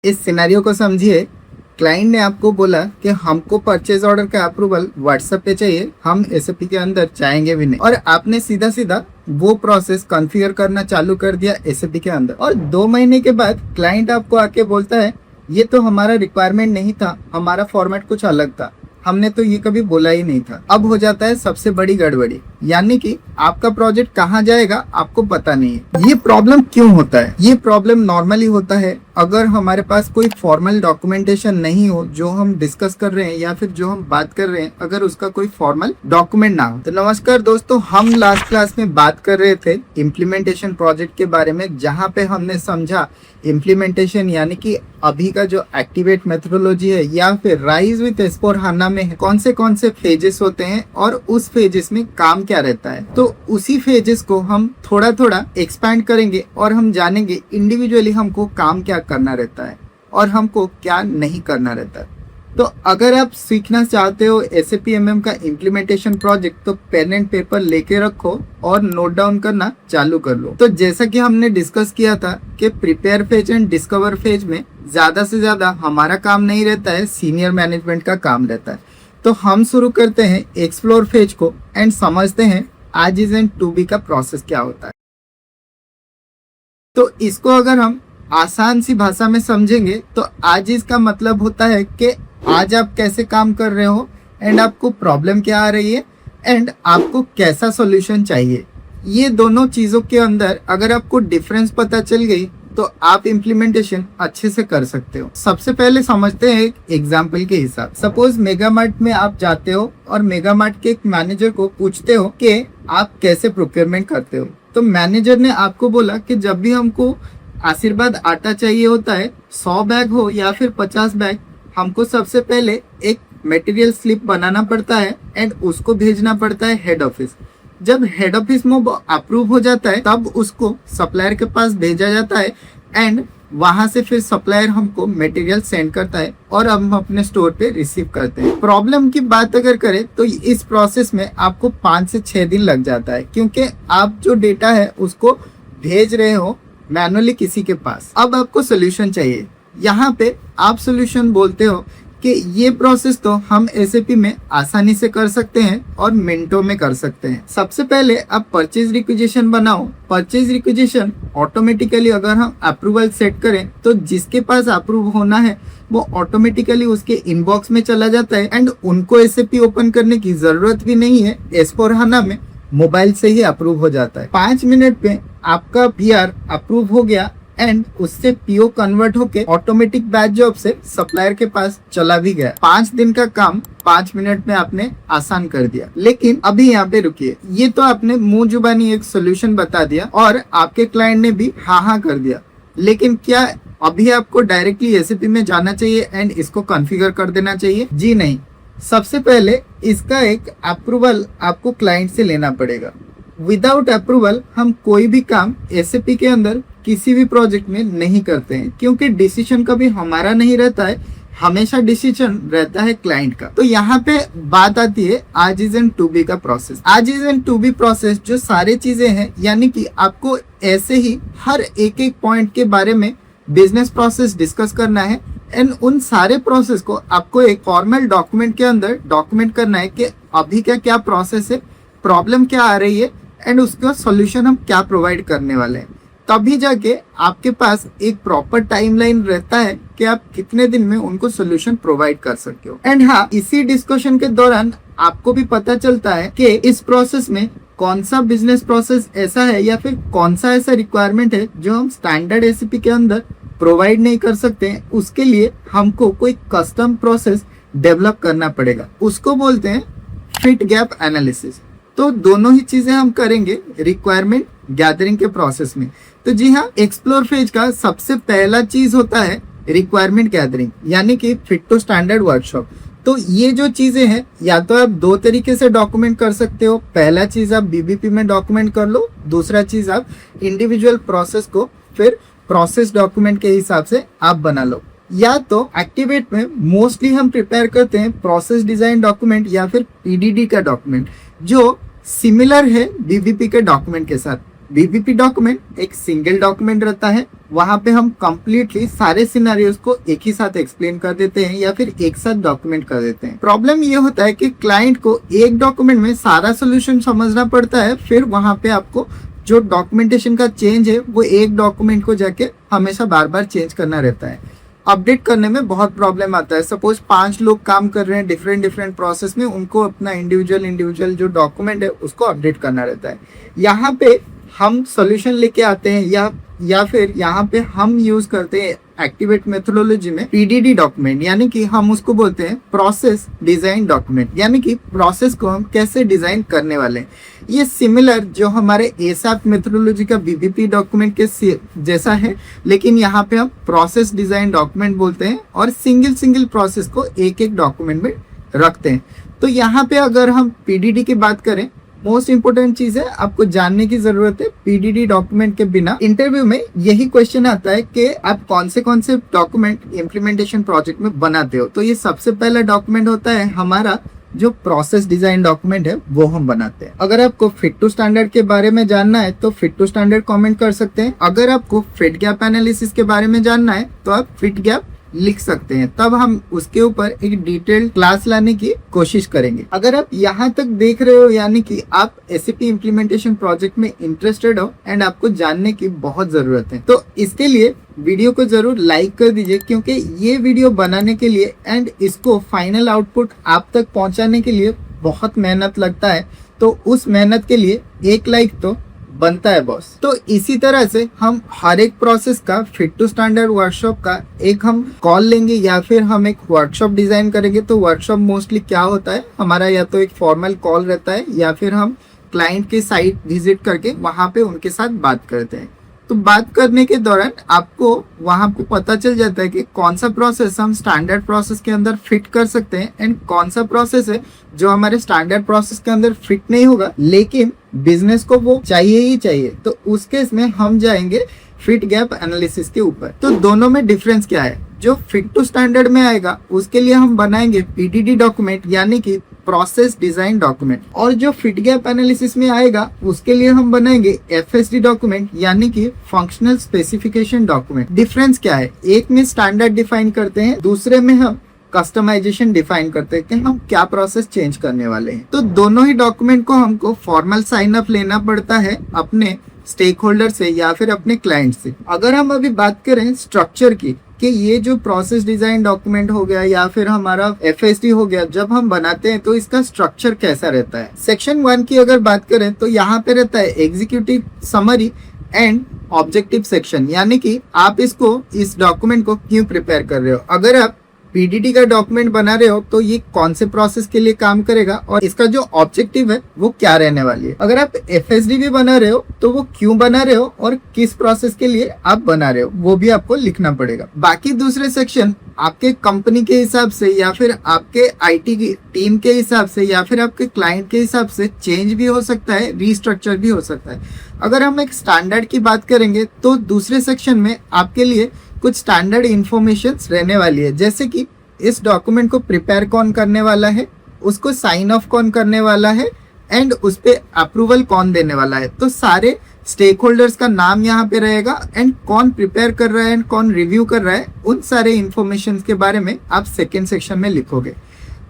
इस सिनेरियो को समझिए। क्लाइंट ने आपको बोला कि हमको परचेज ऑर्डर का अप्रूवल व्हाट्सएप पे चाहिए, हम एसएपी के अंदर जाएंगे भी नहीं, और आपने सीधा सीधा वो प्रोसेस कॉन्फ़िगर करना चालू कर दिया एसएपी के अंदर। और 2 महीने के बाद क्लाइंट आपको आके बोलता है ये तो हमारा रिक्वायरमेंट नहीं था, हमारा फॉर्मेट कुछ अलग था, हमने तो ये कभी बोला ही नहीं था। अब हो जाता है सबसे बड़ी गड़बड़ी, यानी कि आपका प्रोजेक्ट कहाँ जाएगा आपको पता नहीं है। ये प्रॉब्लम क्यों होता है? ये प्रॉब्लम नॉर्मली होता है अगर हमारे पास कोई फॉर्मल डॉक्यूमेंटेशन नहीं हो, जो हम डिस्कस कर रहे हैं या फिर जो हम बात कर रहे हैं अगर उसका कोई फॉर्मल डॉक्यूमेंट ना हो। तो नमस्कार दोस्तों, हम लास्ट क्लास में बात कर रहे थे इम्प्लीमेंटेशन प्रोजेक्ट के बारे में, जहाँ पे हमने समझा इम्प्लीमेंटेशन यानी कि अभी का जो एक्टिवेट मेथोडोलॉजी है या फिर राइज विद एस/4HANA में कौन से फेजेस होते हैं और उस फेजेस में काम क्या रहता है। तो उसी फेजेस को हम थोड़ा थोड़ा एक्सपैंड करेंगे और हम जानेंगे इंडिविजुअली हमको काम क्या करना रहता है और हमको क्या नहीं करना रहता है। तो अगर आप सीखना चाहते हो SAP MM का इम्प्लीमेंटेशन प्रोजेक्ट, तो पेन एंड पेपर लेके रखो और नोट डाउन करना चालू कर लो। तो जैसा कि हमने डिस्कस किया था कि prepare phase and discover phase में ज्यादा से ज्यादा हमारा काम नहीं रहता है, सीनियर मैनेजमेंट का काम रहता है। तो हम शुरू करते हैं एक्सप्लोर फेज को एंड समझते हैं आज इज एंड टू बी का प्रोसेस क्या होता है। तो इसको अगर हम आसान सी भाषा में समझेंगे तो आज इसका मतलब होता है कि आज आप कैसे काम कर रहे हो एंड आपको प्रॉब्लम क्या आ रही है एंड आपको कैसा सॉल्यूशन चाहिए। ये दोनों चीजों के अंदर अगर आपको डिफरेंस पता चल गई तो आप इम्प्लीमेंटेशन अच्छे से कर सकते हो। सबसे पहले समझते हैं एक एग्जाम्पल के हिसाब। सपोज मेगामार्ट में आप जाते हो और मेगामार्ट के एक मैनेजर को पूछते हो कि आप कैसे प्रोक्योरमेंट करते हो। तो मैनेजर ने आपको बोला कि जब भी हमको आशीर्वाद आटा चाहिए होता है, 100 बैग हो या फिर 50 बैग, हमको सबसे पहले एक मटेरियल स्लिप बनाना पड़ता है एंड उसको भेजना पड़ता है हेड ऑफिस। जब हेड ऑफिस में अप्रूव हो जाता है तब उसको सप्लायर के पास भेजा जाता है एंड वहां से फिर सप्लायर हमको मटेरियल सेंड करता है और हम अपने स्टोर पे रिसीव करते हैं। प्रॉब्लम की बात अगर करें तो इस प्रोसेस में आपको 5 से 6 दिन लग जाता है, क्योंकि आप जो डेटा है उसको भेज रहे हो मैनुअली किसी के पास। अब आपको सोल्यूशन चाहिए। यहाँ पे आप सोल्यूशन बोलते हो कि ये प्रोसेस तो हम SAP में आसानी से कर सकते हैं और मिनटों में कर सकते हैं। सबसे पहले आप परचेज रिक्विजिशन बनाओ। परचेज रिक्विजिशन ऑटोमेटिकली अगर हम अप्रूवल सेट करें तो जिसके पास अप्रूव होना है वो ऑटोमेटिकली उसके इनबॉक्स में चला जाता है एंड उनको SAP ओपन करने की जरूरत भी नहीं है। S/4HANA में मोबाइल से ही अप्रूव हो जाता है। 5 मिनट में आपका PR अप्रूव हो गया एंड उससे PO कन्वर्ट होके ऑटोमेटिक बैच जॉब से सप्लायर के पास चला भी गया। 5 दिन का काम 5 मिनट में आपने आसान कर दिया। लेकिन अभी यहाँ पे रुकिए, ये तो आपने मुंह जुबानी एक सोल्यूशन बता दिया और आपके क्लाइंट ने भी हाँ कर दिया, लेकिन क्या अभी आपको डायरेक्टली SAP में जाना चाहिए एंड इसको कॉन्फ़िगर कर देना चाहिए? जी नहीं। सबसे पहले इसका एक अप्रूवल आपको क्लाइंट से लेना पड़ेगा। विदाउट अप्रूवल हम कोई भी काम SAP के अंदर किसी भी प्रोजेक्ट में नहीं करते हैं, क्योंकि डिसीजन कभी हमारा नहीं रहता है, हमेशा डिसीजन रहता है क्लाइंट का। तो यहाँ पे बात आती है as is and to be का process. As is and to be process जो सारी चीजें हैं, यानी कि आपको ऐसे ही हर एक पॉइंट के बारे में बिजनेस प्रोसेस डिस्कस करना है एंड उन सारे प्रोसेस को आपको एक फॉर्मल डॉक्यूमेंट के अंदर डॉक्यूमेंट करना है कि अभी क्या क्या प्रोसेस है, प्रॉब्लम क्या आ रही है एंड उसका सॉल्यूशन हम क्या प्रोवाइड करने वाले हैं। तभी जाके आपके पास एक प्रॉपर टाइमलाइन रहता है कि आप कितने दिन में उनको सॉल्यूशन प्रोवाइड कर सकते हो। एंड हाँ, इसी डिस्कशन के दौरान आपको भी पता चलता है कि इस प्रोसेस में कौन सा बिजनेस प्रोसेस ऐसा है या फिर कौन सा ऐसा रिक्वायरमेंट है जो हम स्टैंडर्ड SAP के अंदर प्रोवाइड नहीं कर सकते हैं। उसके लिए हमको कोई कस्टम प्रोसेस डेवलप करना पड़ेगा, उसको बोलते हैं फिट गैप एनालिसिस। तो दोनों ही चीजें हम करेंगे रिक्वायरमेंट गैदरिंग के प्रोसेस में। तो जी हाँ, एक्सप्लोर फेज का सबसे पहला चीज होता है रिक्वायरमेंट गैदरिंग, यानी कि फिट टू स्टैंडर्ड वर्कशॉप। तो ये जो चीजें हैं या तो आप 2 तरीके से डॉक्यूमेंट कर सकते हो। पहला चीज आप BBP में डॉक्यूमेंट कर लो, दूसरा चीज आप इंडिविजुअल प्रोसेस को फिर प्रोसेस डॉक्यूमेंट के हिसाब से आप बना लो। या तो एक्टिवेट में मोस्टली हम प्रिपेयर करते हैं प्रोसेस डिजाइन डॉक्यूमेंट या फिर PDD का डॉक्यूमेंट, जो सिमिलर है BBP के डॉक्यूमेंट के साथ। BBP डॉक्यूमेंट एक सिंगल डॉक्यूमेंट रहता है वहां पे हम कंप्लीटली सारे सिनेरियोज को एक ही साथ एक्सप्लेन कर देते हैं या फिर एक साथ डॉक्यूमेंट कर देते हैं। प्रॉब्लम ये होता है कि क्लाइंट को एक डॉक्यूमेंट में सारा सोल्यूशन समझना पड़ता है, फिर वहां पे आपको जो डॉक्यूमेंटेशन का चेंज है वो एक डॉक्यूमेंट को जाके हमेशा बार बार चेंज करना रहता है। अपडेट करने में बहुत प्रॉब्लम आता है। सपोज 5 लोग काम कर रहे हैं डिफरेंट डिफरेंट प्रोसेस में, उनको अपना इंडिविजुअल जो डॉक्यूमेंट है उसको अपडेट करना रहता है। यहाँ पे हम सॉल्यूशन लेके आते हैं या फिर यहाँ पे हम यूज करते हैं एक्टिवेट मेथोडोलॉजी में पीडीडी डॉक्यूमेंट, यानी कि हम उसको बोलते हैं प्रोसेस डिजाइन डॉक्यूमेंट, यानी कि प्रोसेस को हम कैसे डिजाइन करने वाले हैं। ये सिमिलर जो हमारे एसएपी मेथोडोलॉजी का बीबीपी डॉक्यूमेंट के जैसा है, लेकिन यहाँ पे हम प्रोसेस डिजाइन डॉक्यूमेंट बोलते हैं और सिंगल प्रोसेस को एक एक डॉक्यूमेंट में रखते हैं। तो यहाँ पे अगर हम पीडीडी की बात करें, मोस्ट इंपोर्टेंट चीज है आपको जानने की जरूरत है, पीडीडी डॉक्यूमेंट के बिना इंटरव्यू में यही क्वेश्चन आता है कि आप कौन से डॉक्यूमेंट इम्प्लीमेंटेशन प्रोजेक्ट में बनाते हो। तो ये सबसे पहला डॉक्यूमेंट होता है हमारा जो प्रोसेस डिजाइन डॉक्यूमेंट है वो हम बनाते हैं। अगर आपको फिट टू स्टैंडर्ड के बारे में जानना है तो फिट टू स्टैंडर्ड कमेंट कर सकते हैं। अगर आपको फिट गैप एनालिसिस के बारे में जानना है तो आप फिट गैप लिख सकते हैं, तब हम उसके ऊपर एक डिटेल्ड क्लास लाने की कोशिश करेंगे। अगर आप यहाँ तक देख रहे हो, यानी कि आप SAP इम्प्लीमेंटेशन प्रोजेक्ट में इंटरेस्टेड हो एंड आपको जानने की बहुत जरूरत है, तो इसके लिए वीडियो को जरूर लाइक कर दीजिए, क्योंकि ये वीडियो बनाने के लिए एंड इसको फाइनल आउटपुट आप तक पहुंचाने के लिए बहुत मेहनत लगता है। तो उस मेहनत के लिए एक लाइक तो बनता है बॉस। तो इसी तरह से हम हर एक प्रोसेस का फिट टू स्टैंडर्ड वर्कशॉप का एक हम कॉल लेंगे या फिर हम एक वर्कशॉप डिजाइन करेंगे। तो वर्कशॉप मोस्टली क्या होता है हमारा, या तो एक फॉर्मल कॉल रहता है या फिर हम क्लाइंट के साइट विजिट करके वहां पे उनके साथ बात करते हैं। तो बात करने के दौरान आपको वहां पे पता चल जाता है कि कौन सा प्रोसेस हम स्टैंडर्ड प्रोसेस के अंदर फिट कर सकते हैं एंड कौन सा प्रोसेस है जो हमारे स्टैंडर्ड प्रोसेस के अंदर फिट नहीं होगा, लेकिन बिजनेस को वो चाहिए ही चाहिए। तो उस केस में हम जाएंगे फिट गैप एनालिसिस के ऊपर। तो दोनों में डिफरेंस क्या है? जो फिट टू स्टैंडर्ड में आएगा उसके लिए हम बनाएंगे पीडीडी डॉक्यूमेंट, यानी कि प्रोसेस डिजाइन डॉक्यूमेंट, और जो फिट गैप एनालिसिस में आएगा उसके लिए हम बनाएंगे एफएसडी डॉक्यूमेंट, यानी कि फंक्शनल स्पेसिफिकेशन डॉक्यूमेंट। डिफरेंस क्या है? एक में स्टैंडर्ड डिफाइन करते हैं, दूसरे में हम कस्टमाइजेशन डिफाइन करते हैं कि हम क्या प्रोसेस चेंज करने वाले हैं। तो दोनों ही डॉक्यूमेंट को हमको फॉर्मल साइन अप लेना पड़ता है अपने स्टेक होल्डर से या फिर अपने क्लाइंट से। अगर हम अभी बात करें स्ट्रक्चर की, कि ये जो प्रोसेस डिजाइन डॉक्यूमेंट हो गया या फिर हमारा एफएसडी हो गया, जब हम बनाते हैं तो इसका स्ट्रक्चर कैसा रहता है। सेक्शन 1 की अगर बात करें तो यहाँ पे रहता है executive summary and objective section, यानी कि आप इस डॉक्यूमेंट को क्यों प्रिपेयर कर रहे हो। अगर आप पीडीडी का डॉक्यूमेंट बना रहे हो तो ये कौन से प्रोसेस के लिए काम करेगा और इसका जो ऑब्जेक्टिव है वो क्या रहने वाली है। अगर आप एफएसडी भी बना रहे हो तो वो क्यों बना रहे हो और किस प्रोसेस के लिए आप बना रहे हो, वो भी आपको लिखना पड़ेगा। बाकी दूसरे सेक्शन आपके कंपनी के हिसाब से या फिर आपके आईटी की टीम के हिसाब से या फिर आपके क्लाइंट के हिसाब से चेंज भी हो सकता है, रीस्ट्रक्चर भी हो सकता है। अगर हम एक स्टैंडर्ड की बात करेंगे तो दूसरे सेक्शन में आपके लिए कुछ स्टैंडर्ड इंफॉर्मेशन रहने वाली है, जैसे कि इस डॉक्यूमेंट को प्रिपेयर कौन करने वाला है, उसको साइन ऑफ कौन करने वाला है एंड उस पे अप्रूवल कौन देने वाला है। तो सारे स्टेक होल्डर्स का नाम यहाँ पे रहेगा एंड कौन प्रिपेयर कर रहा है एंड कौन रिव्यू कर रहा है, उन सारे इंफॉर्मेशन के बारे में आप सेकेंड सेक्शन में लिखोगे।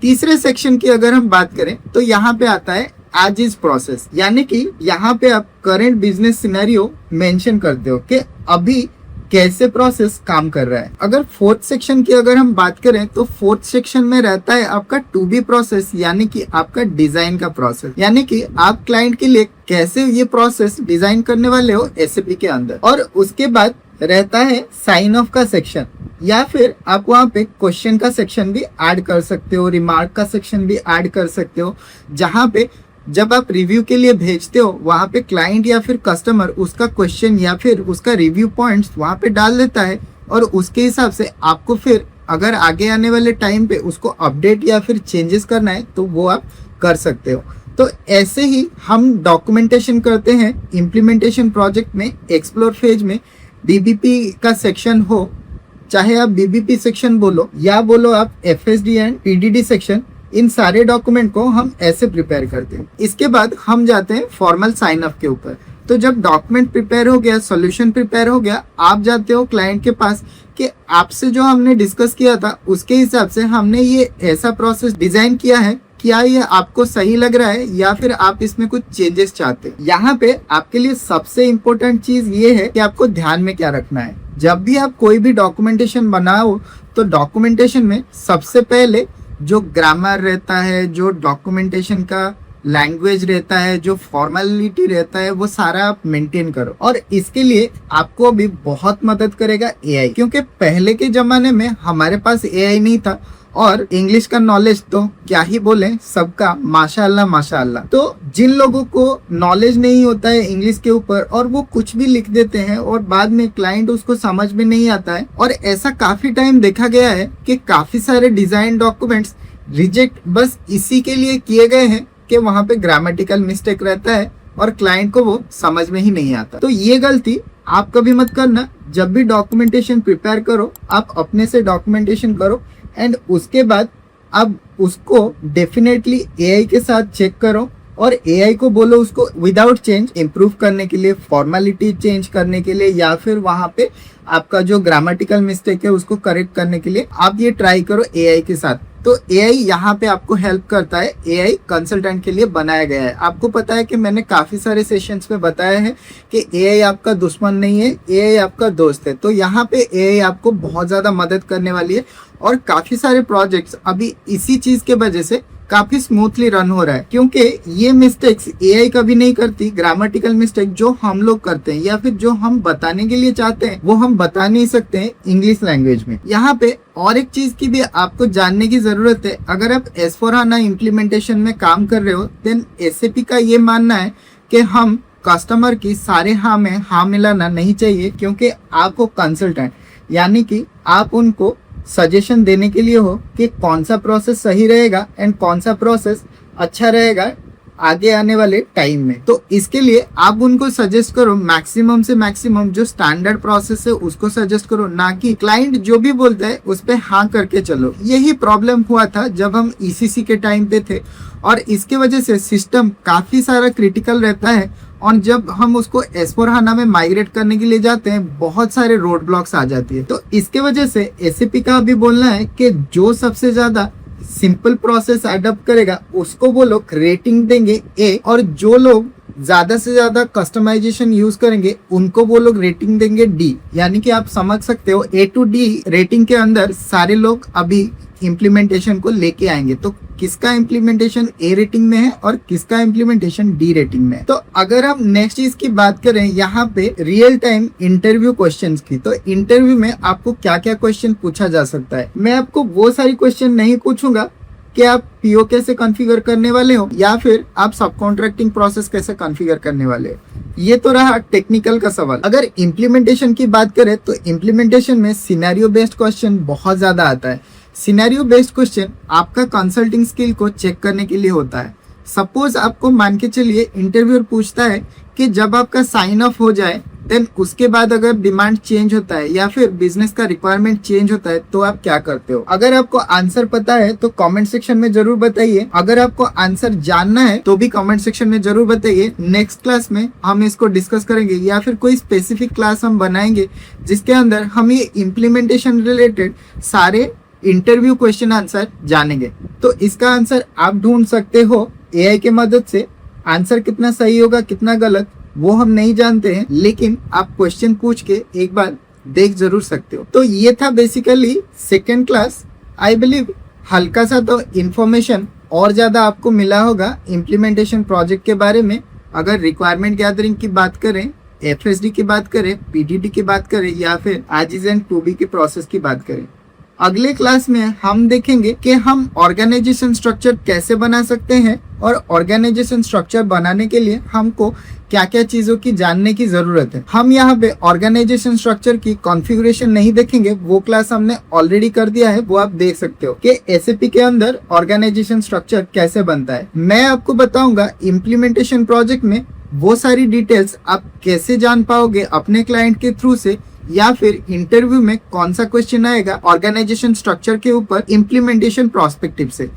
तीसरे सेक्शन की अगर हम बात करें तो यहाँ पे आता है एज इज प्रोसेस, यानी कि यहाँ पे आप करंट बिजनेस सिनेरियो मेंशन करते हो कि अभी कैसे प्रोसेस काम कर रहा है। अगर फोर्थ सेक्शन की अगर हम बात करें तो फोर्थ सेक्शन में रहता है आपका टू बी प्रोसेस, यानी कि आपका डिजाइन का प्रोसेस, यानी कि आप क्लाइंट के लिए कैसे ये प्रोसेस डिजाइन करने वाले हो एसएपी के अंदर। और उसके बाद रहता है साइन ऑफ का सेक्शन, या फिर आप वहाँ पे क्वेश्चन का सेक्शन भी ऐड कर सकते हो, रिमार्क का सेक्शन भी ऐड कर सकते हो, जहाँ पे जब आप रिव्यू के लिए भेजते हो वहां पे क्लाइंट या फिर कस्टमर उसका क्वेश्चन या फिर उसका रिव्यू पॉइंट्स वहां पे डाल देता है और उसके हिसाब से आपको फिर अगर आगे आने वाले टाइम पे उसको अपडेट या फिर चेंजेस करना है तो वो आप कर सकते हो। तो ऐसे ही हम डॉक्यूमेंटेशन करते हैं इम्प्लीमेंटेशन प्रोजेक्ट में। एक्सप्लोर फेज में बीबीपी का सेक्शन हो, चाहे आप बीबीपी सेक्शन बोलो या बोलो आप एफएसडी एंड पीडीडी सेक्शन, इन सारे डॉक्यूमेंट को हम ऐसे प्रिपेयर करते हैं। इसके बाद हम जाते हैं फॉर्मल साइन अप के ऊपर। तो जब डॉक्यूमेंट प्रिपेयर हो गया, सॉल्यूशन प्रिपेयर हो गया, आप जाते हो क्लाइंट के पास कि आपसे जो हमने डिस्कस किया था उसके हिसाब से हमने ये ऐसा प्रोसेस डिजाइन किया है, क्या ये आपको सही लग रहा है या फिर आप इसमें कुछ चेंजेस चाहते हैं। यहाँ पे आपके लिए सबसे इम्पोर्टेंट चीज ये है कि आपको ध्यान में क्या रखना है। जब भी आप कोई भी डॉक्यूमेंटेशन बनाओ तो डॉक्यूमेंटेशन में सबसे पहले जो ग्रामर रहता है, जो डॉक्यूमेंटेशन का लैंग्वेज रहता है, जो फॉर्मेलिटी रहता है, वो सारा आप मेंटेन करो। और इसके लिए आपको अभी बहुत मदद करेगा एआई, क्योंकि पहले के जमाने में हमारे पास एआई नहीं था और इंग्लिश का नॉलेज तो क्या ही बोले, सबका माशाअल्लाह माशाअल्लाह। तो जिन लोगों को नॉलेज नहीं होता है इंग्लिश के ऊपर और वो कुछ भी लिख देते हैं और बाद में क्लाइंट उसको समझ में नहीं आता है, और ऐसा काफी टाइम देखा गया है कि काफी सारे डिजाइन डॉक्यूमेंट्स रिजेक्ट बस इसी के लिए किए गए हैं कि वहां पे ग्रामेटिकल मिस्टेक रहता है और क्लाइंट को वो समझ में ही नहीं आता। तो ये गलती आप कभी मत करना। जब भी डॉक्यूमेंटेशन प्रिपेयर करो, आप अपने से डॉक्यूमेंटेशन करो एंड उसके बाद अब उसको डेफिनेटली एआई के साथ चेक करो और एआई को बोलो उसको विदाउट चेंज इम्प्रूव करने के लिए, फॉर्मेलिटी चेंज करने के लिए, या फिर वहां पे आपका जो ग्रामेटिकल मिस्टेक है उसको करेक्ट करने के लिए आप ये ट्राई करो एआई के साथ। तो एआई यहाँ पे आपको हेल्प करता है, एआई कंसल्टेंट के लिए बनाया गया है। आपको पता है कि मैंने काफी सारे सेशंस में बताया है कि एआई आपका दुश्मन नहीं है, एआई आपका दोस्त है। तो यहाँ पे एआई आपको बहुत ज्यादा मदद करने वाली है और काफी सारे प्रोजेक्ट्स अभी इसी चीज के वजह से काफी स्मूथली रन हो रहा है, क्योंकि ये मिस्टेक्स एआई कभी नहीं करती। ग्रामेटिकल मिस्टेक जो हम लोग करते हैं या फिर जो हम बताने के लिए चाहते हैं वो हम बता नहीं सकते हैं इंग्लिश लैंग्वेज में। यहाँ पे और एक चीज की भी आपको जानने की जरूरत है। अगर आप S/4HANA इम्प्लीमेंटेशन में काम कर रहे हो देन SAP का ये मानना है कि हम कस्टमर की सारे हाँ में हाँ मिलाना नहीं चाहिए, क्योंकि आपको कंसल्टेंट यानी कि आप उनको सजेशन देने के लिए हो कि कौन सा प्रोसेस सही रहेगा एंड कौन सा प्रोसेस अच्छा रहेगा आगे आने वाले टाइम में। तो इसके लिए आप उनको सजेस्ट करो, मैक्सिमम से मैक्सिमम जो स्टैंडर्ड प्रोसेस है उसको सजेस्ट करो, ना कि क्लाइंट जो भी बोलता है उस पे हाँ करके चलो। यही प्रॉब्लम हुआ था जब हम ECC के टाइम पे थे और इसके वजह से सिस्टम काफी सारा क्रिटिकल रहता है और जब हम उसको S/4HANA में माइग्रेट करने के लिए जाते हैं बहुत सारे रोड ब्लॉक्स आ जाती है। तो इसके वजह से SAP का अभी बोलना है कि जो सबसे ज्यादा सिंपल प्रोसेस अडॉप्ट करेगा उसको वो लोग रेटिंग देंगे A, और जो लोग ज्यादा से ज्यादा कस्टमाइजेशन यूज करेंगे उनको वो लोग रेटिंग देंगे D। यानी कि आप समझ सकते हो A to D रेटिंग के अंदर सारे लोग अभी इम्प्लीमेंटेशन को लेके आएंगे। तो किसका इम्प्लीमेंटेशन A रेटिंग में है और किसका इम्प्लीमेंटेशन D रेटिंग में है। तो अगर हम नेक्स्ट चीज की बात करें यहाँ पे रियल टाइम इंटरव्यू क्वेश्चंस की, तो इंटरव्यू में आपको क्या क्या क्वेश्चन पूछा जा सकता है। मैं आपको वो सारी क्वेश्चन नहीं पूछूंगा कि आप PO कैसे कॉन्फ़िगर करने वाले हो या फिर आप सब कॉन्ट्रैक्टिंग प्रोसेस कैसे कॉन्फ़िगर करने वाले हो। ये तो रहा टेक्निकल का सवाल। अगर इम्प्लीमेंटेशन की बात करें तो इम्प्लीमेंटेशन में सिनेरियो बेस्ड क्वेश्चन बहुत ज्यादा आता है। सिनेरियो बेस्ड क्वेश्चन आपका कंसल्टिंग स्किल को चेक करने के लिए होता है। सपोज आपको मान के चलिए इंटरव्यूअर पूछता है कि जब आपका साइन ऑफ हो जाए देन उसके बाद अगर डिमांड चेंज होता है या फिर बिजनेस का रिक्वायरमेंट चेंज होता है तो आप क्या करते हो। अगर आपको आंसर पता है तो कमेंट सेक्शन में जरूर बताइए। अगर आपको आंसर जानना है तो भी कमेंट सेक्शन में जरूर बताइए। नेक्स्ट क्लास में हम इसको डिस्कस करेंगे या फिर कोई स्पेसिफिक क्लास हम बनाएंगे जिसके अंदर हम ये इम्प्लीमेंटेशन रिलेटेड सारे इंटरव्यू क्वेश्चन आंसर जानेंगे। तो इसका आंसर आप ढूंढ सकते हो एआई के मदद से। आंसर कितना सही होगा कितना गलत वो हम नहीं जानते हैं, लेकिन आप क्वेश्चन पूछ के एक बार देख जरूर सकते हो। तो ये था basically second class. I believe हल्का सा तो इंफॉर्मेशन और ज्यादा आपको मिला होगा इम्प्लीमेंटेशन प्रोजेक्ट के बारे में। अगर रिक्वायरमेंट गैदरिंग की बात करें, FSD की बात करें, PDD की बात करें या फिर आर्टिजन 2B की प्रोसेस की बात करें। अगले क्लास में हम देखेंगे कि हम ऑर्गेनाइजेशन स्ट्रक्चर कैसे बना सकते हैं और ऑर्गेनाइजेशन स्ट्रक्चर बनाने के लिए हमको क्या क्या चीजों की जानने की जरूरत है। हम यहाँ पे ऑर्गेनाइजेशन स्ट्रक्चर की कॉन्फ़िगरेशन नहीं देखेंगे, वो क्लास हमने ऑलरेडी कर दिया है, वो आप देख सकते हो कि SAP के अंदर ऑर्गेनाइजेशन स्ट्रक्चर कैसे बनता है। मैं आपको बताऊंगा इम्प्लीमेंटेशन प्रोजेक्ट में वो सारी डिटेल्स आप कैसे जान पाओगे अपने क्लाइंट के थ्रू से, या फिर इंटरव्यू में कौन सा क्वेश्चन आएगा ऑर्गेनाइजेशन स्ट्रक्चर के ऊपर इम्प्लीमेंटेशन प्रोस्पेक्टिव से।